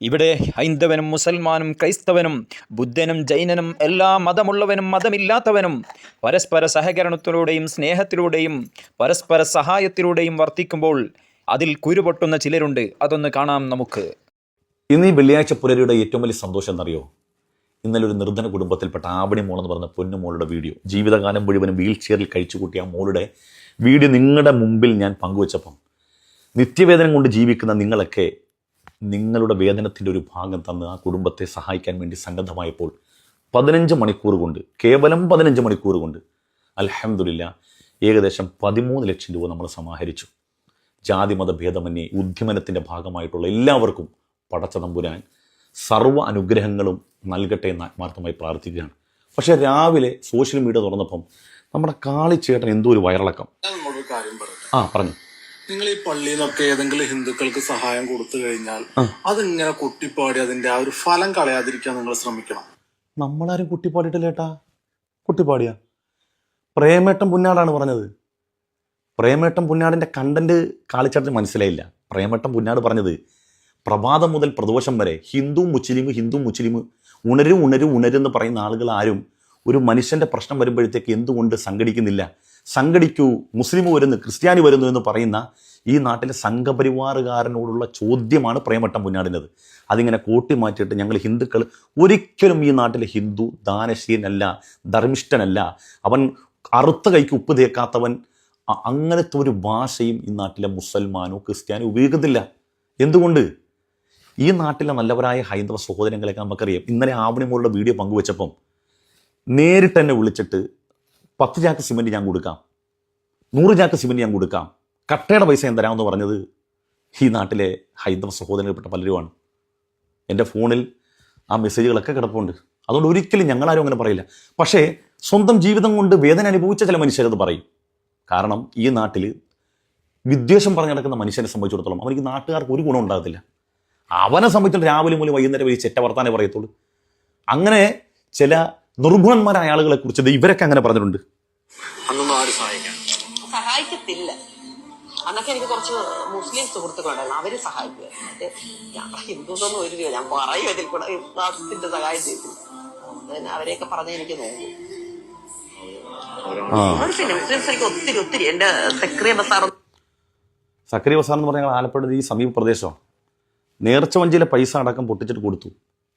ഇവിടെ ഹൈന്ദവനും മുസൽമാനും ക്രൈസ്തവനും ബുദ്ധനും ജൈനനും എല്ലാ മതമുള്ളവനും മതമില്ലാത്തവനും പരസ്പര സഹകരണത്തിലൂടെയും സ്നേഹത്തിലൂടെയും പരസ്പര സഹായത്തിലൂടെയും വർത്തിക്കുമ്പോൾ അതിൽ കുരുപൊട്ടുന്ന ചിലരുണ്ട്. അതൊന്ന് കാണാം നമുക്ക്. ഇന്ന് ഈ വെള്ളിയാഴ്ച പുലരിയുടെ ഏറ്റവും വലിയ സന്തോഷം എന്നറിയോ? ഇന്നലെ ഒരു നിർധന കുടുംബത്തിൽപ്പെട്ട ആവണി മോളെന്ന് പറഞ്ഞ പൊന്നുമോളുടെ വീഡിയോ, ജീവിതകാലം മുഴുവനും വീൽ ചെയറിൽ കഴിച്ചു കൂട്ടിയ ആ മോളുടെ വീഡിയോ നിങ്ങളുടെ മുമ്പിൽ ഞാൻ പങ്കുവച്ചപ്പം നിത്യവേദനം കൊണ്ട് ജീവിക്കുന്ന നിങ്ങളൊക്കെ നിങ്ങളുടെ വേതനത്തിൻ്റെ ഒരു ഭാഗം തന്ന് ആ കുടുംബത്തെ സഹായിക്കാൻ വേണ്ടി സന്നദ്ധമായപ്പോൾ 15 മണിക്കൂർ കൊണ്ട്, കേവലം 15 മണിക്കൂർ കൊണ്ട് അൽഹംദുലില്ലാ ഏകദേശം 13 ലക്ഷം രൂപ നമ്മൾ സമാഹരിച്ചു. ജാതിമത ഭേദമന്യേ ഉദ്യമനത്തിൻ്റെ ഭാഗമായിട്ടുള്ള എല്ലാവർക്കും പടച്ച തമ്പുരാൻ സർവ്വ അനുഗ്രഹങ്ങളും നൽകട്ടെ എന്ന് ആത്മാർത്ഥമായി പ്രാർത്ഥിക്കുകയാണ്. പക്ഷേ രാവിലെ സോഷ്യൽ മീഡിയ തുറന്നപ്പം നമ്മുടെ കാളിച്ചേട്ടൻ എന്തോ ഒരു വയറിളക്കം. പറഞ്ഞു, നിങ്ങൾ ഈ പള്ളിയിൽ നിന്നൊക്കെ ഏതെങ്കിലും ഹിന്ദുക്കൾക്ക് സഹായം കൊടുത്തു കഴിഞ്ഞാൽ അതിങ്ങനെ കുട്ടിപ്പാടി അതിന്റെ ആ ഒരു ഫലം കളയാതിരിക്കാൻ നിങ്ങൾ ശ്രമിക്കണം. നമ്മളാരും കുട്ടിപ്പാടിയിട്ടില്ല ഏട്ടാ. കുട്ടിപ്പാടിയാ? പ്രേമേട്ടൻ പുന്നാടാണ് പറഞ്ഞത്. പ്രേമേട്ടൻ പുന്നാടിൻ്റെ കണ്ടന്റ് കാളിച്ചേട്ടന് മനസ്സിലായില്ല. പ്രേമേട്ടൻ പുന്നാട് പറഞ്ഞത് പ്രഭാതം മുതൽ പ്രദോഷം വരെ ഹിന്ദു മുസ്ലിം ഉണരുന്ന് പറയുന്ന ആളുകൾ ആരും ഒരു മനുഷ്യൻ്റെ പ്രശ്നം വരുമ്പോഴത്തേക്ക് എന്തുകൊണ്ട് സംഘടിക്കുന്നില്ല? സംഘടിക്കൂ, മുസ്ലിം വരുന്നു, ക്രിസ്ത്യാനി വരുന്നു എന്ന് പറയുന്ന ഈ നാട്ടിലെ സംഘപരിവാറുകാരനോടുള്ള ചോദ്യമാണ് പ്രേമട്ടം പുന്നാടിനത്. അതിങ്ങനെ കൂട്ടി മാറ്റിയിട്ട് ഞങ്ങൾ ഹിന്ദുക്കൾ ഒരിക്കലും ഈ നാട്ടിലെ ഹിന്ദു ദാനശീലനല്ല, ധർമ്മിഷ്ഠനല്ല, അവൻ അറുത്ത കൈക്ക് ഉപ്പ് തേക്കാത്തവൻ, അങ്ങനത്തെ ഒരു ഭാഷയും ഈ നാട്ടിലെ മുസൽമാനോ ക്രിസ്ത്യാനോ ഉപയോഗിക്കത്തില്ല. എന്തുകൊണ്ട്? ഈ നാട്ടിലെ നല്ലവരായ ഹൈന്ദവ സഹോദരങ്ങളെയൊക്കെ നമുക്കറിയാം. ഇന്നലെ ആവണി മോളുടെ വീഡിയോ പങ്കുവച്ചപ്പം നേരിട്ട് തന്നെ വിളിച്ചിട്ട് 10 ചാക്ക് സിമൻറ്റ് ഞാൻ കൊടുക്കാം, 100 ചാക്ക് സിമൻറ്റ് ഞാൻ കൊടുക്കാം, കട്ടയുടെ പൈസ ഞാൻ തരാമെന്ന് പറഞ്ഞത് ഈ നാട്ടിലെ ഹൈന്ദവ സഹോദരങ്ങൾപ്പെട്ട പലരുമാണ്. എൻ്റെ ഫോണിൽ ആ മെസ്സേജുകളൊക്കെ കിടപ്പുണ്ട്. അതുകൊണ്ട് ഒരിക്കലും ഞങ്ങളാരും അങ്ങനെ പറയില്ല. പക്ഷേ സ്വന്തം ജീവിതം കൊണ്ട് വേദന അനുഭവിച്ച ചില മനുഷ്യരത് പറയും. കാരണം ഈ നാട്ടിൽ വിദ്വേഷം പറഞ്ഞു നടക്കുന്ന മനുഷ്യനെ സംബന്ധിച്ചിടത്തോളം അവർക്ക് നാട്ടുകാർക്ക് ഒരു ഗുണം ഉണ്ടാകത്തില്ല. അവനെ സംബന്ധിച്ചിട്ട് രാവിലെ മുതൽ വൈകുന്നേരം വരെ ചെറ്റ വർത്താനേ പറയത്തുള്ളൂ. അങ്ങനെ ചില നിർഗുണന്മാരായ ആളുകളെ കുറിച്ച് ഇവരൊക്കെ അങ്ങനെ പറഞ്ഞിട്ടുണ്ട്. അന്നൊന്നും ആരും സഹായിക്കത്തില്ല. അന്നൊക്കെ എനിക്ക് കുറച്ച് മുസ്ലിം സുഹൃത്തുക്കളുണ്ടായിരുന്നു, അവര് സഹായിക്കുക. ഞാൻ ഹിന്ദുസൊന്നും ഒരു രൂപ ഞാൻ പറയും ഇതിൽ കൂടെ വിശ്വാസത്തിന്റെ സഹായം ചെയ്തില്ല. അതുകൊണ്ട് അവരെയൊക്കെ പറഞ്ഞ് എനിക്ക് നോക്കും. പിന്നെ മുസ്ലിംസ് എനിക്ക് ഒത്തിരി എന്റെ സക്രിയ ബസാർ എന്ന് പറഞ്ഞാൽ ആലപ്പുഴ ഈ സമീപ പ്രദേശമാണ്. നേർച്ച വഞ്ചിയിലെ പൈസ അടക്കം പൊട്ടിച്ചിട്ട് കൊടുത്തു.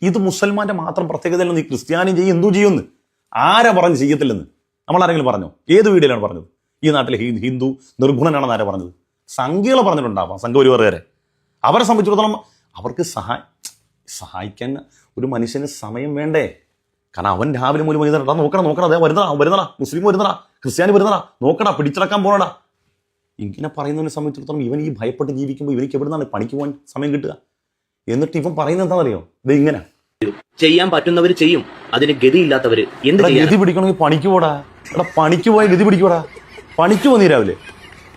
ഇത് മുസൽമാന്റെ മാത്രം പ്രത്യേകതയല്ല. നീ ക്രിസ്ത്യാനി ചെയ്യും, ഹിന്ദു ചെയ്യുമെന്ന് ആരാ പറഞ്ഞ് ചെയ്യത്തില്ലെന്ന്? നമ്മളാരെങ്കിലും പറഞ്ഞോ? ഏത് വീഡിയോയിലാണ് പറഞ്ഞത്? ഈ നാട്ടിലെ ഹിന്ദു നിർഗുണനാണെന്ന് ആരാ പറഞ്ഞത്? സംഖ്യകളെ പറഞ്ഞിട്ടുണ്ടാവാം, സംഘപരിവാറുകാരെ. അവരെ സംബന്ധിച്ചിടത്തോളം അവർക്ക് സഹായിക്കാൻ ഒരു മനുഷ്യന് സമയം വേണ്ടേ? കാരണം അവൻ രാവിലെ മൂലം നോക്കണം അതേ വരുന്നടാ മുസ്ലിം വരുന്നടാ, ക്രിസ്ത്യാനി വരുന്നടാ, നോക്കടാ, പിടിച്ചിറക്കാൻ പോകണടാ. ഇങ്ങനെ പറയുന്നതിനെ സംബന്ധിച്ചിടത്തോളം ഇവൻ ഈ ഭയപ്പെട്ട് ജീവിക്കുമ്പോൾ ഇവനിക്ക് എവിടെ നിന്നാണ് പണിക്ക് പോകാൻ സമയം കിട്ടുക? എന്നിട്ട് ഇവൻ പറയുന്നത് എന്താണെന്നറിയോ? ഇത് ഇങ്ങനെ ചെയ്യാൻ പറ്റുന്നവര് ചെയ്യും, അതിന് ഗതിയില്ലാത്തവര് എന്ത് ഗതി പിടിക്കണമെങ്കിൽ പണിക്ക് പോടാ. പണിക്ക് പോയാൽ ഗതി പിടിക്കൂടാ. പണിക്ക് പോന്നീ രാവിലെ.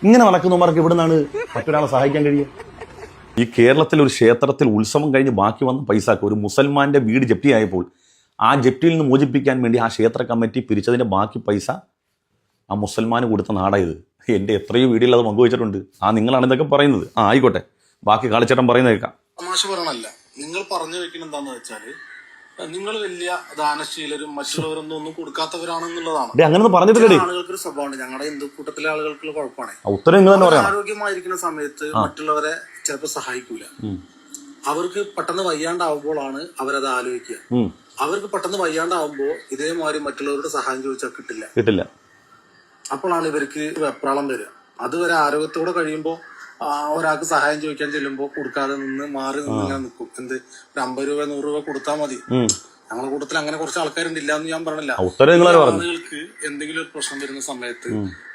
ഇങ്ങനെ നടക്കുന്നവർക്ക് എവിടെ നിന്നാണ് മറ്റൊരാളെ സഹായിക്കാൻ കഴിയുക? ഈ കേരളത്തിൽ ഒരു ക്ഷേത്രത്തിൽ ഉത്സവം കഴിഞ്ഞ് ബാക്കി വന്ന പൈസക്ക് ഒരു മുസൽമാന്റെ വീട് ജപ്തിയായപ്പോൾ ആ ജപ്തിയിൽ നിന്ന് മോചിപ്പിക്കാൻ വേണ്ടി ആ ക്ഷേത്ര കമ്മിറ്റി പിരിച്ചതിന്റെ ബാക്കി പൈസ ആ മുസൽമാന് കൊടുത്ത നാടായത്. എൻ്റെ എത്രയോ വീഡിയോയിൽ അത് പങ്കുവച്ചിട്ടുണ്ട്. നിങ്ങളാണ് ഇതൊക്കെ പറയുന്നത്. ആയിക്കോട്ടെ, ബാക്കി കാളിച്ചേട്ടൻ പറയുന്നത് കേൾക്കാം. തമാശ പറയണല്ല, നിങ്ങൾ പറഞ്ഞു വെക്കുന്ന എന്താന്ന് വെച്ചാല് നിങ്ങൾ വലിയ ദാനശീലരും മറ്റുള്ളവരൊന്നും ഒന്നും കൊടുക്കാത്തവരാണെന്നുള്ളതാണ്. അങ്ങനെ പറഞ്ഞിട്ടില്ലേ? ആളുകൾക്ക് ഒരു സ്വഭാവമുണ്ട്, ഞങ്ങളുടെ ഹിന്ദു കൂട്ടത്തിലെ ആളുകൾക്കുള്ള കുഴപ്പമാണ്. ഉത്തരം നിങ്ങൾ തന്നെ പറയാം. ആരോഗ്യമായിരിക്കുന്ന സമയത്ത് മറ്റുള്ളവരെ ചിലപ്പോൾ സഹായിക്കൂല. അവർക്ക് പെട്ടെന്ന് വയ്യാണ്ടാവുമ്പോഴാണ് അവരത് ആലോചിക്കുക. അവർക്ക് പെട്ടെന്ന് വയ്യാണ്ടാവുമ്പോ ഇതേമാതിരി മറ്റുള്ളവരുടെ സഹായം ചോദിച്ചാൽ കിട്ടില്ല. അപ്പോഴാണ് ഇവർക്ക് വെപ്രാളം വരിക. അതുവരെ ആരോഗ്യത്തോടെ കഴിയുമ്പോൾ ഒരാൾക്ക് സഹായം ചോദിക്കാൻ ചെല്ലുമ്പോൾ കൊടുക്കാതെ മാറി നിന്ന് ഇങ്ങനെ നിൽക്കും. എന്ത്, ഒരു 50 രൂപ 100 രൂപ കൊടുത്താൽ മതി. ഞങ്ങളുടെ കൂട്ടത്തിൽ അങ്ങനെ കുറച്ച് ആൾക്കാരുണ്ട്, ഇല്ല എന്ന് ഞാൻ പറഞ്ഞില്ല. ആളുകൾക്ക് എന്തെങ്കിലും ഒരു പ്രശ്നം വരുന്ന സമയത്ത്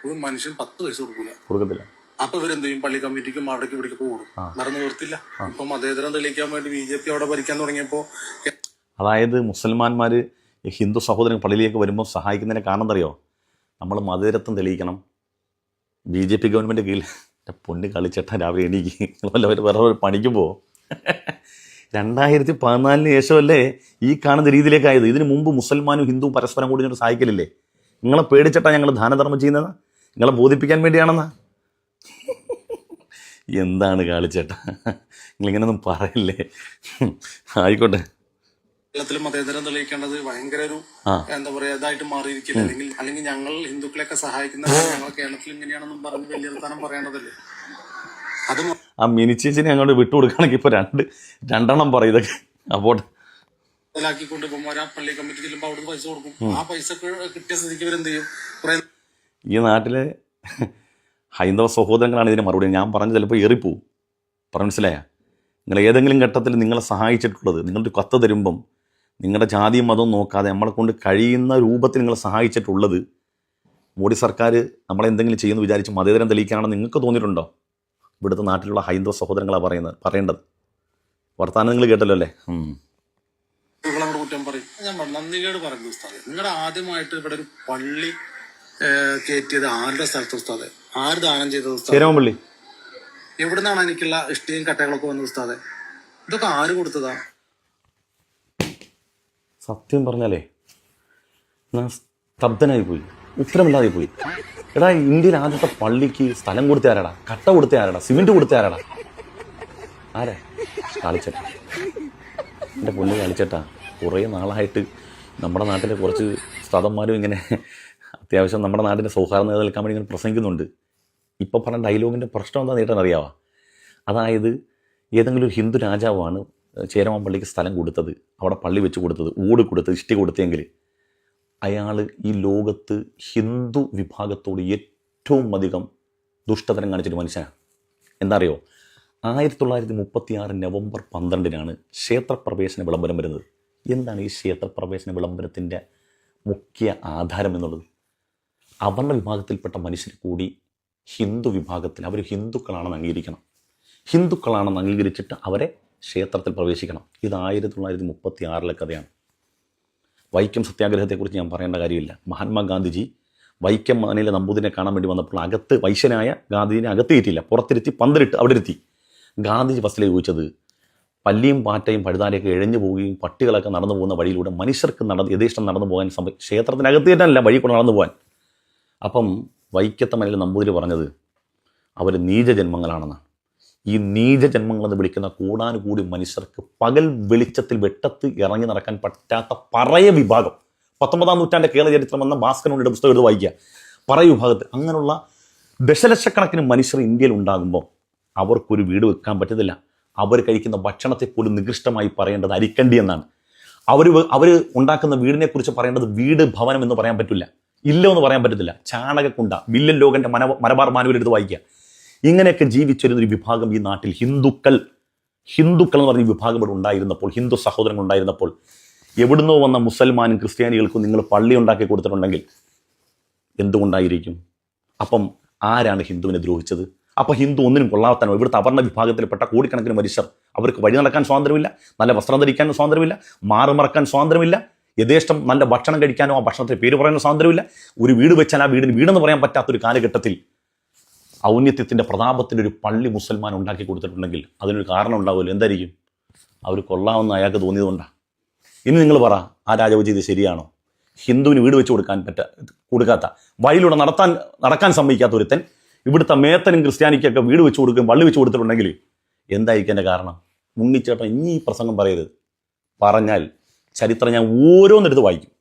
ഒരു മനുഷ്യൻ 10 പൈസ കൊടുക്കില്ല. അപ്പൊ ഇവരെന്ത് ചെയ്യും? പള്ളി കമ്മിറ്റിക്കും അവിടേക്ക് ഇവിടേക്ക് കൂടും. മറന്നു നിർത്തില്ല. ഇപ്പൊ മതേതരം തെളിയിക്കാൻ വേണ്ടി BJP അവിടെ ഭരിക്കാൻ തുടങ്ങിയപ്പോ, അതായത് മുസൽമാന്മാര് ഹിന്ദു സഹോദരൻ പള്ളിയിലേക്ക് വരുമ്പോൾ സഹായിക്കുന്നതിനെ കാരണം അറിയോ? നമ്മൾ മതേതരത്വം തെളിയിക്കണം. BJP ഗവൺമെന്റ് കീഴിൽ പൊന്ന് കളിച്ചേട്ടാ രാവിലെ എണീക്ക് വേറെ പണിക്കുമ്പോൾ 2014 ശേഷമല്ലേ ഈ കാണുന്ന രീതിയിലേക്കായത്. ഇതിനു മുമ്പ് മുസൽമാനും ഹിന്ദുവും പരസ്പരം കൂടി ഇങ്ങോട്ട് സഹായിക്കലില്ലേ? നിങ്ങളെ പേടിച്ചിട്ടാ ഞങ്ങൾ ദാനധർമ്മം ചെയ്യുന്നത്? നിങ്ങളെ ബോധിപ്പിക്കാൻ വേണ്ടിയാണെന്നാ? എന്താണ് കാളിച്ചേട്ടാ, നിങ്ങളിങ്ങനൊന്നും പറയല്ലേ. ആയിക്കോട്ടെ. കേരളത്തിൽ മതേതരം തെളിയിക്കേണ്ടത് ഭയങ്കര ഒരു എന്താ പറയാ ഇതായിട്ട് മാറിയിരിക്കില്ല. അല്ലെങ്കിൽ ഞങ്ങൾ ഹിന്ദുക്കളെയൊക്കെ സഹായിക്കുന്ന ഞങ്ങൾ കേരളത്തിൽ ഇങ്ങനെയാണെന്നും പറഞ്ഞ് വലിയ വർത്താനം പറയേണ്ടതല്ലേ. അത് ആ മിനിച്ചേച്ചിനെ അങ്ങോട്ട് വിട്ടുകൊടുക്കുകയാണെങ്കിൽ ഇപ്പോൾ രണ്ടെണ്ണം പറയും ഇതൊക്കെ. അപ്പോൾ ാക്കിക്കൊണ്ട് ഇപ്പം ആ പള്ളി കമ്മിറ്റി ചെല്ലുമ്പോൾ അവിടെ പൈസ കൊടുക്കും. ആ പൈസ കിട്ടിയ സ്ഥിതിക്ക് ഇവരെന്ത് ചെയ്യും? കുറെ ഈ നാട്ടിലെ ഹൈന്ദവ സഹോദരങ്ങളാണ് ഇതിന് മറുപടി. ഞാൻ പറഞ്ഞ് ചിലപ്പോൾ ഏറിപ്പോവും. പറഞ്ഞ മനസ്സിലായ? നിങ്ങൾ ഏതെങ്കിലും ഘട്ടത്തിൽ നിങ്ങളെ സഹായിച്ചിട്ടുള്ളത്, നിങ്ങളുടെ കത്ത് തരുമ്പം നിങ്ങളുടെ ജാതിയും മതവും നോക്കാതെ നമ്മളെ കൊണ്ട് കഴിയുന്ന രൂപത്തിൽ നിങ്ങളെ സഹായിച്ചിട്ടുള്ളത് മോഡി സർക്കാർ നമ്മളെന്തെങ്കിലും ചെയ്യുമെന്ന് വിചാരിച്ച് മതേതരം തെളിയിക്കാനാണെന്ന് നിങ്ങൾക്ക് തോന്നിയിട്ടുണ്ടോ? ഇവിടുത്തെ നാട്ടിലുള്ള ഹൈന്ദവ സഹോദരങ്ങളാണ് പറയേണ്ടത്. വർത്താനം നിങ്ങൾ കേട്ടല്ലോ അല്ലേ? അങ്ങോട്ട് കുറ്റം പറയും. ഞാൻ നന്ദികേട് പറയുന്നത് ഉസ്താദെ, നിങ്ങളുടെ ആദ്യമായിട്ട് ഇവിടെ ഒരു പള്ളി കയറ്റിയത് ആരുടെ സ്ഥലത്ത് ഉസ്താദെ? ആര് ദാനം ചെയ്തത് ഉസ്താദെ? ചേരവമ്പള്ളി. എവിടുന്നാണ് എനിക്കുള്ള ഇഷ്ടിയും കട്ടകളൊക്കെ വന്നത് ഉസ്താദെ? ഇതൊക്കെ ആര് കൊടുത്തതാ? സത്യം പറഞ്ഞാലേ ഞാൻ സ്തബ്ധനായി പോയി, ഉത്തരമില്ലാതെ പോയി. എടാ, ഇന്ത്യയിൽ ആദ്യത്തെ പള്ളിക്ക് സ്ഥലം കൊടുത്ത ആരാടാ? കട്ട കൊടുത്ത ആരാടാ? സിമെന്റ് കൊടുത്ത ആരാടാ? ആരാ? കാളിച്ചേട്ടാ. എൻ്റെ പൊന്ന് കാളിച്ചേട്ടാ, കുറേ നാളായിട്ട് നമ്മുടെ നാട്ടിലെ കുറച്ച് സ്ഥലന്മാരും ഇങ്ങനെ അത്യാവശ്യം നമ്മുടെ നാടിൻ്റെ സൗഹാർദ്ദം നിലനിൽക്കാൻ വേണ്ടി ഇങ്ങനെ പ്രസംഗിക്കുന്നുണ്ട്. ഇപ്പം പറഞ്ഞ ഡയലോഗിൻ്റെ പ്രശ്നം എന്താ നേട്ടാൻ അറിയാവാ? അതായത് ഏതെങ്കിലും ഒരു ഹിന്ദു രാജാവാണ് ചേരമാൻ പള്ളിക്ക് സ്ഥലം കൊടുത്തത്, അവിടെ പള്ളി വെച്ച് കൊടുത്തത്, ഓട് കൊടുത്തത്, ഇഷ്ടി കൊടുത്തെങ്കിൽ അയാൾ ഈ ലോകത്ത് ഹിന്ദു വിഭാഗത്തോട് ഏറ്റവും അധികം ദുഷ്ടതരം കാണിച്ചൊരു മനുഷ്യനാണ്. എന്താ അറിയോ? 1936 നവംബർ 12-നാണ് ക്ഷേത്രപ്രവേശന വിളംബരം വരുന്നത്. എന്താണ് ഈ ക്ഷേത്രപ്രവേശന വിളംബരത്തിൻ്റെ മുഖ്യ ആധാരം എന്നുള്ളത്? അവർണ വിഭാഗത്തിൽപ്പെട്ട മനുഷ്യർ കൂടി ഹിന്ദു വിഭാഗത്തിൽ അവർ ഹിന്ദുക്കളാണെന്ന് അംഗീകരിക്കണം. ഹിന്ദുക്കളാണെന്ന് അംഗീകരിച്ചിട്ട് അവരെ ക്ഷേത്രത്തിൽ പ്രവേശിക്കണം. ഇത് 1936 കഥയാണ്. വൈക്കം സത്യാഗ്രഹത്തെക്കുറിച്ച് ഞാൻ പറയേണ്ട കാര്യമില്ല. മഹാത്മാഗാന്ധിജി വൈക്കം മനയിലെ നമ്പൂതിരിനെ കാണാൻ വേണ്ടി വന്നപ്പോൾ അകത്ത് വൈശ്യനായ ഗാന്ധിജിനെ അകത്ത് കയറ്റിയില്ല, പുറത്തിരുത്തി പന്തലിട്ട് അവിടെ ഇരുത്തി. ഗാന്ധിജി ഫസ്റ്റിലെ ചോദിച്ചത് പല്ലിയും പാറ്റയും പഴുതാരയൊക്കെ ഇഴഞ്ഞു പോവുകയും പട്ടികളൊക്കെ നടന്നു പോകുന്ന വഴിയിലൂടെ മനുഷ്യർക്ക് യഥേഷ്ടം നടന്നു പോകാൻ ക്ഷേത്രത്തിനകത്ത് തന്നെയല്ല, വഴി കൂടെ നടന്നു പോകാൻ. അപ്പം വൈക്കത്തെ മനയിലെ നമ്പൂതിരി പറഞ്ഞത് അവർ നീചജന്മങ്ങളാണെന്നാണ്. ഈ നീചജന്മങ്ങളെന്ന് വിളിക്കുന്ന കൂടാനുകൂടി മനുഷ്യർക്ക് പകൽ വെളിച്ചത്തിൽ വെട്ടത്ത് ഇറങ്ങി നടക്കാൻ പറ്റാത്ത പറയ വിഭാഗം, 19-ാം നൂറ്റാണ്ട് കേരള ചരിത്രം എന്ന ഭാസ്കരനുടെ പുസ്തകം എടുത്ത് വായിക്കുക. പറയ വിഭാഗത്തിൽ അങ്ങനെയുള്ള ദശലക്ഷക്കണക്കിന് മനുഷ്യർ ഇന്ത്യയിൽ ഉണ്ടാകുമ്പോൾ അവർക്കൊരു വീട് വെക്കാൻ പറ്റത്തില്ല. അവർ കഴിക്കുന്ന ഭക്ഷണത്തെ പോലും നികൃഷ്ടമായി പറയേണ്ടത് അരിക്കണ്ടി എന്നാണ്. അവർ ഉണ്ടാക്കുന്ന വീടിനെക്കുറിച്ച് പറയേണ്ടത് വീട് ഭവനം എന്ന് പറയാൻ പറ്റില്ല, ഇല്ല എന്ന് പറയാൻ പറ്റത്തില്ല. ചാണകക്കുണ്ട, വില്ലൻ ലോകൻ്റെ മലബാർ മാനുവൽ എടുത്ത് വായിക്കുക. ഇങ്ങനെയൊക്കെ ജീവിച്ചിരുന്നൊരു വിഭാഗം ഈ നാട്ടിൽ ഹിന്ദുക്കൾ എന്ന് പറഞ്ഞ വിഭാഗം ഇവിടെ ഉണ്ടായിരുന്നപ്പോൾ, ഹിന്ദു സഹോദരങ്ങൾ ഉണ്ടായിരുന്നപ്പോൾ, എവിടുന്നോ വന്ന മുസൽമാനും ക്രിസ്ത്യാനികൾക്കും നിങ്ങൾ പള്ളി ഉണ്ടാക്കി കൊടുത്തിട്ടുണ്ടെങ്കിൽ എന്തുകൊണ്ടായിരിക്കും? അപ്പം ആരാണ് ഹിന്ദുവിനെ ദ്രോഹിച്ചത്? അപ്പോൾ ഹിന്ദു ഒന്നിനും കൊള്ളാത്തനോ? ഇവിടുത്തെ അവർണ വിഭാഗത്തിൽപ്പെട്ട കോടിക്കണക്കിന് മനുഷ്യർ, അവർക്ക് വഴി നടക്കാൻ സ്വാതന്ത്ര്യമില്ല, നല്ല വസ്ത്രം ധരിക്കാൻ സ്വാതന്ത്ര്യമില്ല, മാറുമറക്കാൻ സ്വാതന്ത്ര്യമില്ല, യഥേഷ്ടം നല്ല ഭക്ഷണം കഴിക്കാനോ ആ ഭക്ഷണത്തിന് പേര് പറയാനോ സ്വാതന്ത്ര്യമില്ല. ഒരു വീട് വെച്ചാൽ ആ വീടിന് വീടെന്ന് പറയാൻ പറ്റാത്തൊരു കാലഘട്ടത്തിൽ ഔന്നത്യത്തിൻ്റെ പ്രതാപത്തിൻ്റെ ഒരു പള്ളി മുസൽമാൻ ഉണ്ടാക്കി കൊടുത്തിട്ടുണ്ടെങ്കിൽ അതിനൊരു കാരണം ഉണ്ടാവുമല്ലോ. എന്തായിരിക്കും? അവർ കൊള്ളാമെന്ന് അയാൾക്ക് തോന്നിയതുകൊണ്ടാണ്. ഇനി നിങ്ങൾ പറ, ആ രാജാവ് ചെയ്ത് ശരിയാണോ? ഹിന്ദുവിന് വീട് വെച്ച് കൊടുക്കാത്ത, വഴിയിലൂടെ നടക്കാൻ സമ്മതിക്കാത്ത ഒരുത്തൻ ഇവിടുത്തെ മേത്തനും ക്രിസ്ത്യാനിക്കൊക്കെ വീട് വെച്ച് കൊടുക്കുകയും പള്ളി വെച്ച് കൊടുത്തിട്ടുണ്ടെങ്കിൽ എന്തായിരിക്കും എൻ്റെ കാരണം? ഉണ്ണിച്ചേട്ടൻ ഇനി ഈ പ്രസംഗം പറയരുത്. പറഞ്ഞാൽ ചരിത്രം ഞാൻ ഓരോന്നെടുത്ത് വായിക്കും.